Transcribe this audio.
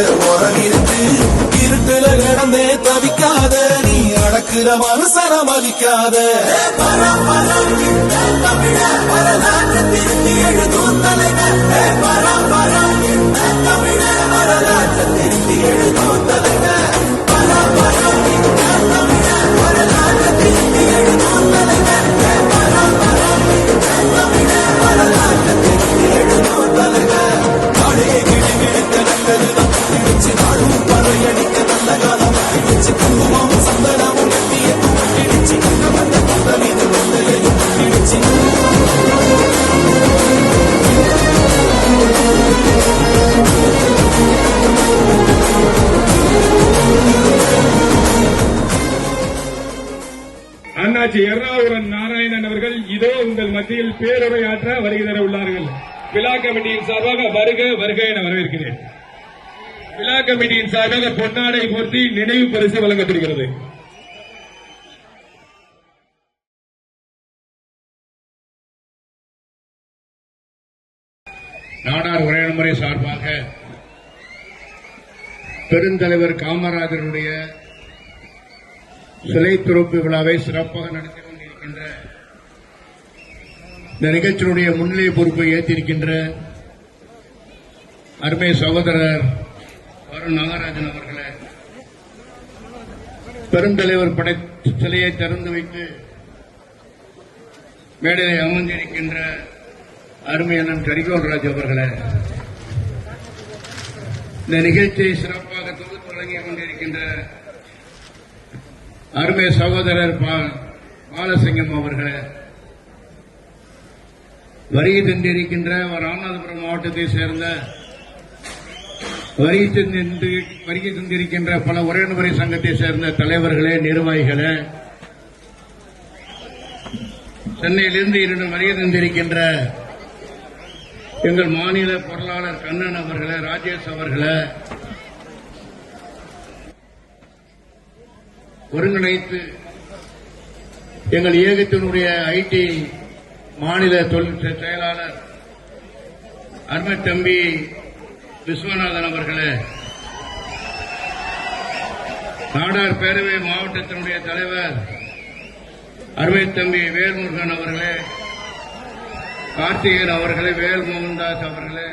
இருக்கு இருட்டுல கிடந்தே தவிக்காத நீ அடக்குற மனுசன மதிக்காத வரலாற்று திருத்தி எழுதும் தலைவர் வரலாற்று திருத்தி எழுதும் தலைவர் வரலாற்று திருத்தி எழுதும் தலைவர் வரலாற்று திருத்தி எழுதும் தலைவர் நாடே கிடுகிடுக்க நல்லதுதான் இடிச்சு நாடும் பறையடிக்க நல்ல காலம் இடிச்சு குங்குமம் சந்தனமும் எட்டியதும் இடிச்சு வந்த கொண்ட மீது கொண்டையும் இடிச்சு அண்ணாச்சி எர்ணாகுளம் நாராயணன் அவர்கள் இதோ உங்கள் மத்தியில் பேருரையாற்ற வருகை தர உள்ளார்கள். விழா கமிட்டியின் சார்பாக வருக வருக என வரவேற்கிறேன். விழா கமிட்டியின் சார்பாக பொன்னாடை போர்த்தி நினைவு பரிசு வழங்கப்படுகிறது. நாடார் உரையாடல் சார்பாக பெருந்தலைவர் காமராஜருடைய சிலை துறப்பு விழாவை சிறப்பாக நடத்தி கொண்டிருக்கின்ற இந்த நிகழ்ச்சியினுடைய முன்னிலை பொறுப்பை ஏற்றிருக்கின்ற அருமை சகோதரர் வருண் நாகராஜன் அவர்களே, பெருந்தலைவர் படை சிலையை திறந்து வைத்து மேடையை அமர்ந்திருக்கின்ற அருமை அண்ணன் கரிகோல்ராஜ் அவர்களே, இந்த நிகழ்ச்சியை சிறப்பாக தொகுத்து வழங்கிக் கொண்டிருக்கின்ற அருமை சகோதரர் பாலசிங்கம் அவர்களே, வருகை தந்திருக்கின்ற ராமநாதபுரம் மாவட்டத்தை சேர்ந்த வருகை தந்திருக்கின்ற பல உரையாடல் சங்கத்தை சேர்ந்த தலைவர்களே, நிர்வாகிகளே, சென்னையிலிருந்து 2 வருகை தந்திருக்கின்ற எங்கள் மாநில பொருளாளர் கண்ணன் அவர்களே, ராஜேஷ் அவர்களே, ஒருங்கிணைத்து எங்கள் இயக்கத்தினுடைய ஐடி மாநில தொழில் செயலாளர் அருமை தம்பி விஸ்வநாதன் அவர்களே, நாடார் பேரவை மாவட்டத்தினுடைய தலைவர் அருமை தம்பி வேல்முருகன் அவர்களே, கார்த்திகேயன் அவர்களே, வேல் மோகன்தாஸ் அவர்களே,